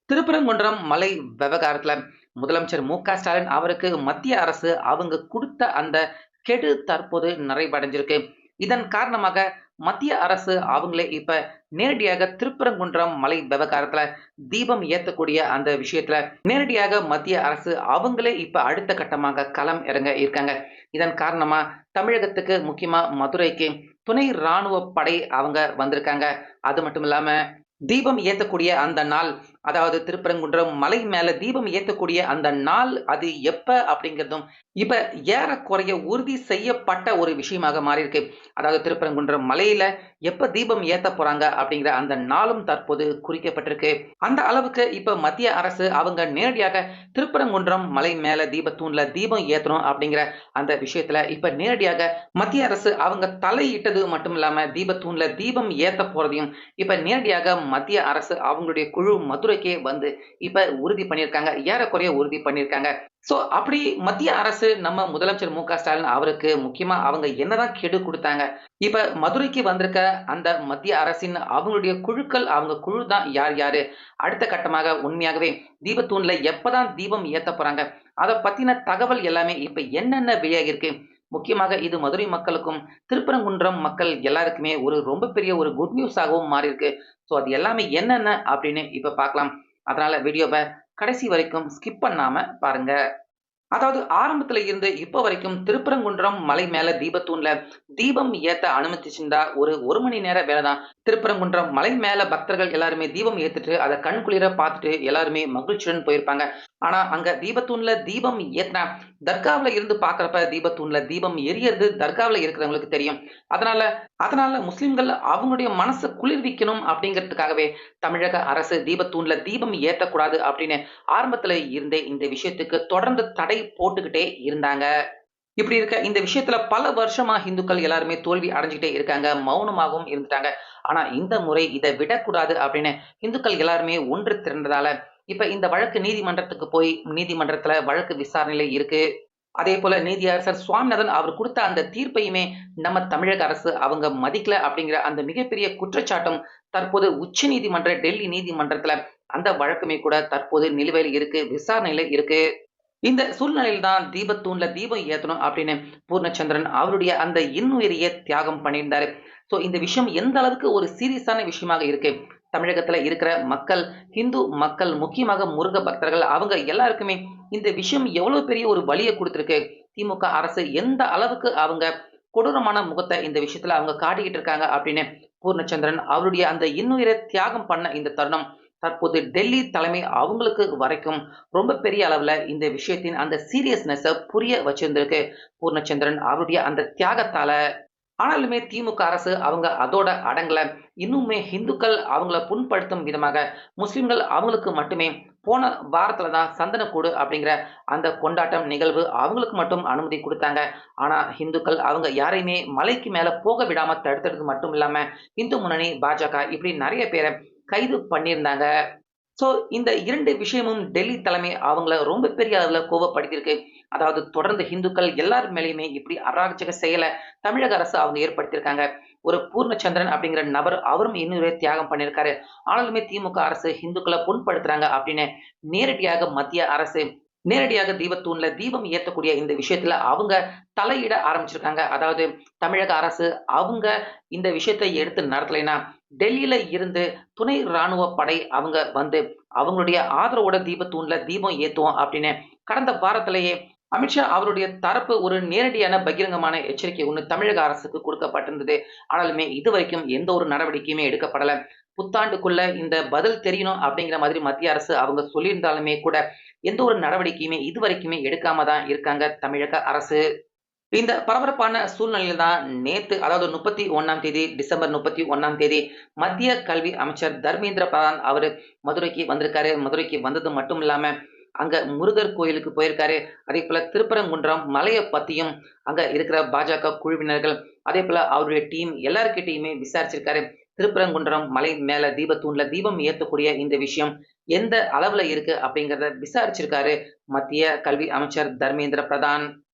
திருப்பரங்குன்றம் மலை விவகாரத்துல முதலமைச்சர் மு.க. ஸ்டாலின் அவருக்கு மத்திய அரசு அவங்க குடுத்த அந்த கெடு தற்போது நிறைவடைஞ்சிருக்கு. இதன் காரணமாக மத்திய அரசு அவங்களே இப்ப நேரடியாக திருப்பரங்குன்றம் மலை விவகாரத்துல தீபம் ஏத்தக்கூடிய அந்த விஷயத்துல நேரடியாக மத்திய அரசு அவங்களே இப்ப அடுத்த கட்டமாக களம் இறங்க இருக்காங்க. இதன் காரணமா தமிழகத்துக்கு முக்கியமா மதுரைக்கு துணை ராணுவ படை அவங்க வந்திருக்காங்க. அது மட்டும் இல்லாம தீபம் ஏத்தக்கூடிய அந்த நாள், அதாவது திருப்பரங்குன்றம் மலை மேல தீபம் ஏத்தக்கூடிய அந்த நாள் அது எப்ப அப்படிங்கிறதும் இப்ப ஏறக்குறைய உறுதி செய்யப்பட்ட ஒரு விஷயமாக மாறியிருக்கு. அதாவது திருப்பரங்குன்றம் மலையில எப்ப தீபம் ஏத்த போறாங்க அப்படிங்கிற அந்த நாளும் தற்போது குறிக்கப்பட்டிருக்கு. அந்த அளவுக்கு இப்ப மத்திய அரசு அவங்க நேரடியாக திருப்பரங்குன்றம் மலை மேல தீபத்தூண்ல தீபம் ஏத்தணும் அப்படிங்கிற அந்த விஷயத்துல இப்ப நேரடியாக மத்திய அரசு அவங்க தலையிட்டது மட்டும் இல்லாம தீபத்தூண்ல தீபம் ஏத்த போறதையும் இப்ப நேரடியாக மத்திய அரசு அவங்களுடைய குழு மதுரைக்கே வந்து இப்ப உறுதி பண்ணியிருக்காங்க. ஏறக்குறைய உறுதி பண்ணியிருக்காங்க. சோ அப்படி மத்திய அரசு நம்ம முதலமைச்சர் மு.க. ஸ்டாலின் அவருக்கு முக்கியமா அவங்க என்னதான் கெடு குடுத்தாங்க. இப்ப மதுரைக்கு வந்திருக்க அந்த மத்திய அரசின் அவங்களுடைய குழுக்கள் அவங்க குழு தான் யார் யாரு? அடுத்த கட்டமாக உண்மையாகவே தீபத்தூண்ல எப்பதான் தீபம் ஏத்த போறாங்க? அத பத்தின தகவல் எல்லாமே இப்ப என்னென்ன வெளியாகிருக்கு? முக்கியமாக இது மதுரை மக்களுக்கும், திருப்பரங்குன்றம் மக்கள் எல்லாருக்குமே ஒரு ரொம்ப பெரிய ஒரு குட் நியூஸாகவும் மாறியிருக்கு. சோ அது எல்லாமே என்னென்ன அப்படின்னு இப்ப பார்க்கலாம். அதனால வீடியோவ கடைசி வரைக்கும் ஸ்கிப் பண்ணாம பாருங்க. அதாவது ஆரம்பத்துல இருந்து இப்ப வரைக்கும் திருப்பரங்குன்றம் மலை மேல தீபத்தூண்ல தீபம் ஏத்த அனுமதிச்சிருந்தா ஒரு மணி நேர வேலை தான். திருப்பரங்குன்றம் மலை மேல பக்தர்கள் எல்லாருமே தீபம் ஏத்துட்டு அதை கண்குளிர பார்த்துட்டு எல்லாருமே மகிழ்ச்சியுடன் போயிருப்பாங்க. ஆனா அங்க தீபத்தூண்ல தீபம் ஏத்தினா தர்காவுல இருந்து பாக்குறப்ப தீபத்தூண்ல தீபம் எரியறது தர்காவுல இருக்கிறவங்களுக்கு தெரியும். அதனால அதனால முஸ்லிம்கள் அவங்களுடைய மனசை குளிர்விக்கணும் அப்படிங்கிறதுக்காகவே தமிழக அரசு தீபத்தூண்ல தீபம் ஏத்தக்கூடாது அப்படின்னு ஆரம்பத்துல இருந்தே இந்த விஷயத்துக்கு தொடர்ந்து தடை போட்டுக்கிட்டே இருந்தாங்க. இப்படி இருக்க இந்த விஷயத்துல பல வருஷமா இந்துக்கள் எல்லாருமே தோல்வி அடைஞ்சுக்கிட்டே இருக்காங்க. மௌனமாகவும் இருந்துட்டாங்க. ஆனா இந்த முறை இதை விடக்கூடாது அப்படின்னு இந்துக்கள் எல்லாருமே ஒன்று திரண்டதால இப்ப இந்த வழக்கு நீதிமன்றத்துக்கு போய் நீதிமன்றத்துல வழக்கு விசாரணையில இருக்கு. அதே போல நீதியரசர் சுவாமிநாதன் அவர் கொடுத்த அந்த தீர்ப்பையுமே நம்ம தமிழக அரசு அவங்க மதிக்கல அப்படிங்கிற அந்த மிகப்பெரிய குற்றச்சாட்டும் தற்போது உச்ச நீதிமன்ற டெல்லி நீதிமன்றத்துல அந்த வழக்குமே கூட தற்போது நிலுவையில் இருக்கு, விசாரணையில இருக்கு. இந்த சூழ்நிலையில தான் தீபத்தூண்ல தீபம் ஏத்தணும் அப்படின்னு பூர்ணச்சந்திரன் அவருடைய அந்த இன்னுயிரையே தியாகம் பண்ணியிருந்தாரு. சோ இந்த விஷயம் எந்த அளவுக்கு ஒரு சீரியஸான விஷயமாக இருக்கு. தமிழகத்துல இருக்கிற மக்கள், இந்து மக்கள், முக்கியமாக முருக பக்தர்கள் அவங்க எல்லாருக்குமே இந்த விஷயம் எவ்வளவு பெரிய ஒரு வலிய குடுத்திருக்கு. திமுக அரசு எந்த அளவுக்கு அவங்க கொடூரமான முகத்தை இந்த விஷயத்துல அவங்க காட்டிக்கிட்டு இருக்காங்க அப்படின்னு பூர்ணச்சந்திரன் அவருடைய அந்த இன்னுயிரை தியாகம் பண்ண இந்த தருணம் தற்போது டெல்லி தலைமை அவங்களுக்கு வரைக்கும் ரொம்ப பெரிய அளவுல இந்த விஷயத்தின் அந்த சீரியஸ்னஸ புரிய வச்சிருந்திருக்கு பூர்ணச்சந்திரன் அவருடைய அந்த தியாகத்தால. ஆனாலுமே திமுக அரசு அவங்க அதோட அடங்கல. இன்னுமே இந்துக்கள் அவங்கள புண்படுத்தும் விதமாக முஸ்லிம்கள் அவங்களுக்கு மட்டுமே போன வாரத்துல தான் சந்தனக்கூடு அப்படிங்கிற அந்த கொண்டாட்டம் நிகழ்வு அவங்களுக்கு மட்டும் அனுமதி கொடுத்தாங்க. ஆனா இந்துக்கள் அவங்க யாரையுமே மலைக்கு மேல போக விடாம தடுத்தது மட்டும் இல்லாம இந்து முன்னணி, பாஜக இப்படி நிறைய பேரை கைது பண்ணியிருந்தாங்க. சோ இந்த 2 விஷயமும் டெல்லி தலைமை அவங்கள ரொம்ப பெரிய அளவுல கோவப்படுத்தியிருக்கு. அதாவது தொடர்ந்து இந்துக்கள் எல்லார் மேலயுமே இப்படி அராஜக செயல தமிழக அரசு அவங்க ஏற்படுத்தியிருக்காங்க. ஒரு பூர்ணச்சந்திரன் அப்படிங்கிற நபர் அவரும் இன்னொரு தியாகம் பண்ணியிருக்காரு. ஆனாலுமே திமுக அரசு இந்துக்கள புண்படுத்துறாங்க அப்படின்னு நேரடியாக மத்திய அரசு நேரடியாக தீபத்தூண்ல தீபம் ஏத்தக்கூடிய இந்த விஷயத்துல அவங்க தலையிட ஆரம்பிச்சிருக்காங்க. அதாவது தமிழக அரசு அவங்க இந்த விஷயத்தை எடுத்து நடத்தலைன்னா டெல்லியில இருந்து துணை ராணுவ படை அவங்க வந்து அவங்களுடைய ஆதரவோட தீபத்தூண்ல தீபம் ஏத்துவோம் அப்படின்னு கடந்த வாரத்திலேயே அமித்ஷா அவருடைய தரப்பு ஒரு நேரடியான பகிரங்கமான எச்சரிக்கை ஒண்ணு தமிழக அரசுக்கு கொடுக்கப்பட்டிருந்தது. ஆனாலுமே இதுவரைக்கும் எந்த ஒரு நடவடிக்கையுமே எடுக்கப்படல. புத்தாண்டுக்குள்ள இந்த பதில் தெரியணும் அப்படிங்கிற மாதிரி மத்திய அரசு அவங்க சொல்லியிருந்தாலுமே கூட எந்த ஒரு நடவடிக்கையுமே இதுவரைக்குமே எடுக்காம தான் இருக்காங்க தமிழக அரசு. இந்த பரபரப்பான சூழ்நிலையில தான் நேத்து, அதாவது 31ஆம் தேதி, டிசம்பர் 31ஆம் தேதி மத்திய கல்வி அமைச்சர் தர்மேந்திர பிரதான் அவரு மதுரைக்கு வந்திருக்காரு. மதுரைக்கு வந்தது மட்டும் இல்லாம அங்க முருகர் கோயிலுக்கு போயிருக்காரு. அதே போல திருப்பரங்குன்றம் மலைய பத்தியும் அங்க இருக்கிற பாஜக குழுவினர்கள், அதே போல அவருடைய டீம் எல்லார்கிட்டயுமே விசாரிச்சிருக்காரு. திருப்பரங்குன்றம் மலை மேல தீபத்தூண்ல தீபம் ஏத்தக்கூடிய இந்த விஷயம் எந்த அளவுல இருக்கு அப்படிங்கிறத விசாரிச்சிருக்காரு மத்திய கல்வி அமைச்சர் தர்மேந்திர பிரதான்.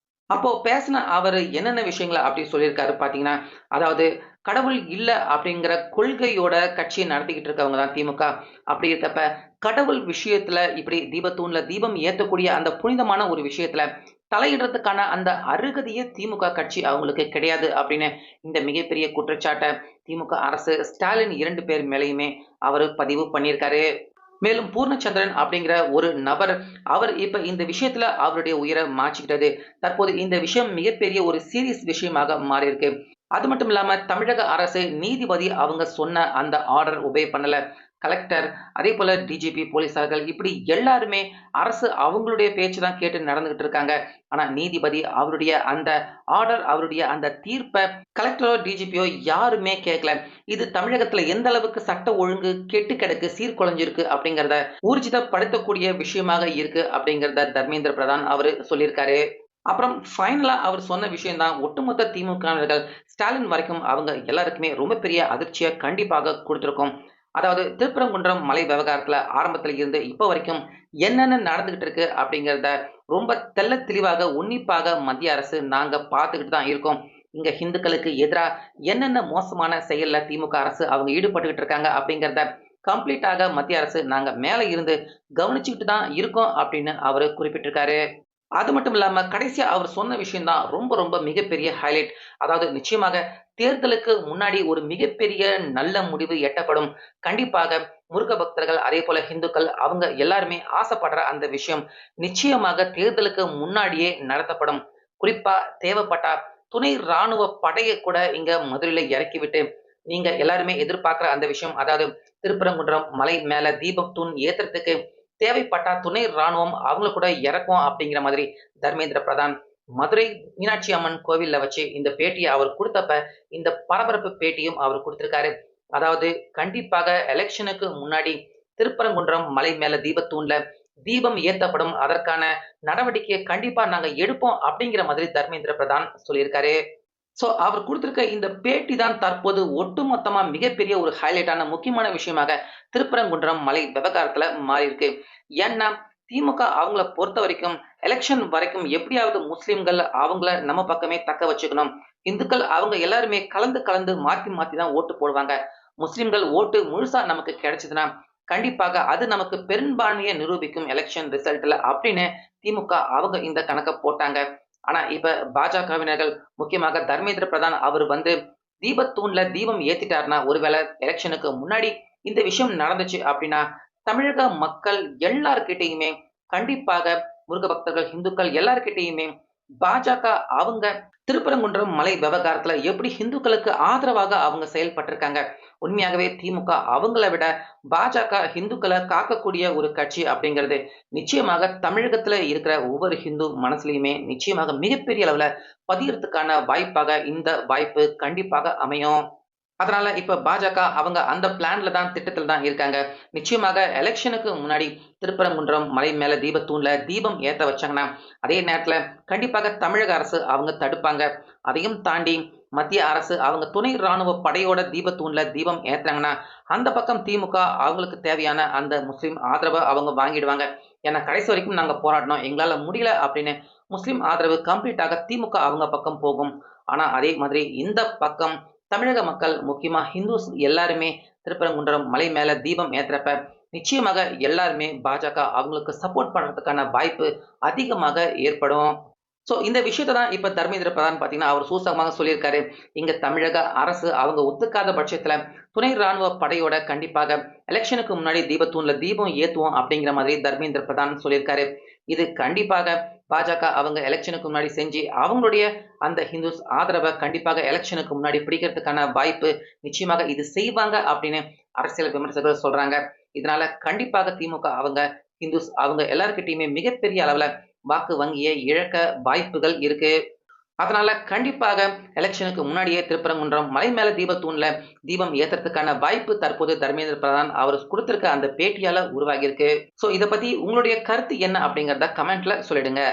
அப்போ பேசின அவரு என்னென்ன விஷயங்கள அப்படி சொல்லியிருக்காரு பார்த்தீங்கன்னா, அதாவது கடவுள் இல்ல அப்படிங்கிற கொள்கையோட கட்சியை நடத்திக்கிட்டு இருக்கவங்க தான் திமுக. அப்படி இருக்கப்ப கடவுள் விஷயத்துல இப்படி தீபத்தூண்ல தீபம் ஏத்தக்கூடிய அந்த புனிதமான ஒரு விஷயத்துல தலையிடுறதுக்கான அந்த அருகதையே திமுக கட்சி அவங்களுக்கு கிடையாது அப்படின்னு இந்த மிகப்பெரிய குற்றச்சாட்டை திமுக அரசு ஸ்டாலின் 2 பேர் மேலேயுமே அவரு பதிவு பண்ணியிருக்காரு. மேலும் பூர்ணச்சந்திரன் அப்படிங்கிற ஒரு நபர் அவர் இப்ப இந்த விஷயத்துல அவருடைய உயிரை மாச்சிக்கிட்டது. தற்போது இந்த விஷயம் மிகப்பெரிய ஒரு சீரியஸ் விஷயமாக மாறியிருக்கு. அது மட்டும் இல்லாம தமிழக அரசு நீதிபதி அவங்க சொன்ன அந்த ஆர்டர் ஒபே பண்ணல. கலெக்டர், அதே போல டிஜிபி போலீசார்கள் இப்படி எல்லாருமே அரசு அவங்களுடைய பேச்சு தான் கேட்டு நடந்துகிட்டு இருக்காங்க. ஆனா நீதிபதி அவருடைய அந்த ஆர்டர், அவருடைய அந்த தீர்ப்பை கலெக்டரோ டிஜிபியோ யாருமே கேட்கல. இது தமிழகத்துல எந்த அளவுக்கு சட்ட ஒழுங்கு கெட்டு கிடக்கு, சீர்குலைஞ்சிருக்கு அப்படிங்கிறத ஊர்ஜிதப்படுத்தக்கூடிய விஷயமாக இருக்கு அப்படிங்கிறத தர்மேந்திர பிரதான் அவரு சொல்லியிருக்காரு. அப்புறம் ஃபைனலா அவர் சொன்ன விஷயம் தான் ஒட்டுமொத்த திமுகவினர்கள் ஸ்டாலின் வரைக்கும் அவங்க எல்லாருக்குமே ரொம்ப பெரிய அதிர்ச்சிய கண்டிப்பாக குடுத்திருக்கும். அதாவது திருப்பரங்குன்றம் மலை விவகாரத்துல ஆரம்பத்துல இருந்து இப்ப வரைக்கும் என்னென்ன நடந்துகிட்டு இருக்கு அப்படிங்கிறத ரொம்ப தெள்ளத் தெளிவாக, உன்னிப்பாக மத்திய அரசு நாங்க பார்த்துக்கிட்டு தான் இருக்கோம். இங்க ஹிந்துக்களுக்கு எதிரா என்னென்ன மோசமான செயல்ல திமுக அரசு அவங்க ஈடுபட்டுக்கிட்டு இருக்காங்க அப்படிங்கிறத கம்ப்ளீட்டாக மத்திய அரசு நாங்க மேல இருந்து கவனிச்சுக்கிட்டு தான் இருக்கோம் அப்படின்னு அவரு குறிப்பிட்டிருக்காரு. அது மட்டும் இல்லாம கடைசியா அவர் சொன்ன விஷயம் தான் ரொம்ப ரொம்ப மிகப்பெரிய ஹைலைட். அதாவது நிச்சயமாக தேர்தலுக்கு முன்னாடி ஒரு மிகப்பெரிய நல்ல முடிவு எட்டப்படும். கண்டிப்பாக முருக பக்தர்கள், அதே போல இந்துக்கள் அவங்க எல்லாருமே ஆசைப்படுற அந்த விஷயம் நிச்சயமாக தேர்தலுக்கு முன்னாடியே நடத்தப்படும். குறிப்பா தேவைப்பட்டா துணை ராணுவ படையை கூட இங்க மதுரையில இறக்கிவிட்டு நீங்க எல்லாருமே எதிர்பார்க்கிற அந்த விஷயம், அதாவது திருப்பரங்குன்றம் மலை மேல தீபம் தூண் ஏத்துறதுக்கு தேவைப்பட்டா துணை ராணுவம் அவங்கள கூட இறக்கும் அப்படிங்கிற மாதிரி தர்மேந்திர பிரதான் மதுரை மீனாட்சி அம்மன் கோவில்ல வச்சு இந்த பேட்டியை அவர் கொடுத்தப்ப இந்த பரபரப்பு பேட்டியும் அவர் கொடுத்திருக்காரு. அதாவது கண்டிப்பாக எலெக்ஷனுக்கு முன்னாடி திருப்பரங்குன்றம் மலை மேல தீபத்தூண்ல தீபம் ஏத்தப்படும், அதற்கான நடவடிக்கையை கண்டிப்பா நாங்க எடுப்போம் அப்படிங்கிற மாதிரி தர்மேந்திர பிரதான் சொல்லியிருக்காரு. சோ, அவர் குடுத்திருக்க இந்த பேட்டி தான் தற்போது ஒட்டுமொத்தமா மிகப்பெரிய ஒரு ஹைலைட்டான முக்கியமான விஷயமாக திருப்பரங்குன்றம் மலை விவகாரத்துல மாறியிருக்கு. ஏன்னா, திமுக அவங்கள பொறுத்தவரைக்கும் எலக்ஷன் வரைக்கும் எப்படியாவது முஸ்லிம்கள் அவங்கள நம்ம பக்கமே தக்க வச்சுக்கணும். இந்துக்கள் அவங்க எல்லாருமே கலந்து கலந்து மாத்தி மாத்தி தான் ஓட்டு போடுவாங்க. முஸ்லிம்கள் ஓட்டு முழுசா நமக்கு கிடைச்சதுன்னா, கண்டிப்பாக அது நமக்கு பெரும்பான்மையை நிரூபிக்கும் எலக்ஷன் ரிசல்ட்ல அப்படின்னு திமுக அவங்க இந்த கணக்க போட்டாங்க. ஆனா இப்ப பாஜகவினர்கள் முக்கியமாக தர்மேந்திர பிரதான் அவர் வந்து தீபத்தூண்ல தீபம் ஏத்திட்டாருன்னா, ஒருவேளை எலெக்ஷனுக்கு முன்னாடி இந்த விஷயம் நடந்துச்சு அப்படின்னா, தமிழக மக்கள் எல்லார்கிட்டயுமே கண்டிப்பாக முருக பக்தர்கள், இந்துக்கள் எல்லார்கிட்டயுமே பாஜக அவங்க திருப்பரங்குன்றம் மலை விவகாரத்துல எப்படி இந்துக்களுக்கு ஆதரவாக அவங்க செயல்பட்டிருக்காங்க. உண்மையாகவே திமுக அவங்கள விட பாஜக இந்துக்களை காக்கக்கூடிய ஒரு கட்சி அப்படிங்கிறது நிச்சயமாக தமிழகத்துல இருக்கிற ஒவ்வொரு ஹிந்து மனசுலயுமே நிச்சயமாக மிகப்பெரிய அளவுல பதியறதுக்கான வாய்ப்பாக இந்த வாய்ப்பு கண்டிப்பாக அமையும். அதனால இப்ப பாஜக அவங்க அந்த பிளான்ல தான் திட்டத்துல தான் இருக்காங்க. நிச்சயமாக எலக்ஷனுக்கு முன்னாடி திருப்பரங்குன்றம் மலை மேல தீபத்தூண்ல தீபம் ஏத்த வச்சாங்கன்னா, அதே நேரத்துல கண்டிப்பாக தமிழக அரசு அவங்க தடுப்பாங்க. அதையும் தாண்டி மத்திய அரசு அவங்க துணை ராணுவ படையோட தீபத்தூண்ல தீபம் ஏத்துனாங்கன்னா, அந்த பக்கம் திமுக அவங்களுக்கு தேவையான அந்த முஸ்லிம் ஆதரவ அவங்க வாங்கிடுவாங்க. ஏன்னா கடைசி வரைக்கும் நாங்க போராடினோம். எங்களால முடியல அப்படின்னு முஸ்லிம் ஆதரவு கம்ப்ளீட்டாக திமுக அவங்க பக்கம் போகும். ஆனா அதே மாதிரி இந்த பக்கம் தமிழக மக்கள் முக்கியமா ஹிந்துஸ் எல்லாருமே திருப்பரங்குன்றம் மலை மேல தீபம் ஏத்துறப்ப நிச்சயமாக எல்லாருமே பாஜக அவங்களுக்கு சப்போர்ட் பண்றதுக்கான வாய்ப்பு அதிகமாக ஏற்படும். சோ இந்த விஷயத்த தான் இப்ப தர்மேந்திர பிரதான் பாத்தீங்கன்னா அவர் சூசகமாக சொல்லியிருக்காரு. இங்க தமிழக அரசு அவங்க ஒத்துக்காத பட்சத்துல துணை ராணுவ படையோட கண்டிப்பாக எலெக்ஷனுக்கு முன்னாடி தீபத்தூண்ல தீபம் ஏத்துவோம் அப்படிங்கிற மாதிரி தர்மேந்திர பிரதான் சொல்லியிருக்காரு. இது கண்டிப்பாக பாஜக அவங்க எலெக்ஷனுக்கு முன்னாடி செஞ்சு அவங்களுடைய அந்த ஹிந்துஸ் ஆதரவை கண்டிப்பாக எலெக்ஷனுக்கு முன்னாடி பிடிக்கிறதுக்கான வாய்ப்பு நிச்சயமாக இது செய்வாங்க அப்படின்னு அரசியல் விமர்சகர்கள் சொல்றாங்க. இதனால கண்டிப்பாக திமுக அவங்க ஹிந்துஸ் அவங்க எல்லார்கிட்டயுமே மிகப்பெரிய அளவுல வாக்கு வங்கியை இழக்க வாய்ப்புகள் இருக்கு. அதனால கண்டிப்பாக எலெக்ஷனுக்கு முன்னாடியே திருப்பரங்குன்றம் மலை மேல தீபத்தூண்ல தீபம் ஏத்துறதுக்கான வாய்ப்பு தற்போது தர்மேந்திர பிரதான் அவர் கொடுத்திருக்க அந்த பேட்டியால உருவாகி இருக்கு. சோ இத பத்தி உங்களுடைய கருத்து என்ன அப்படிங்கறத கமெண்ட்ல சொல்லிடுங்க.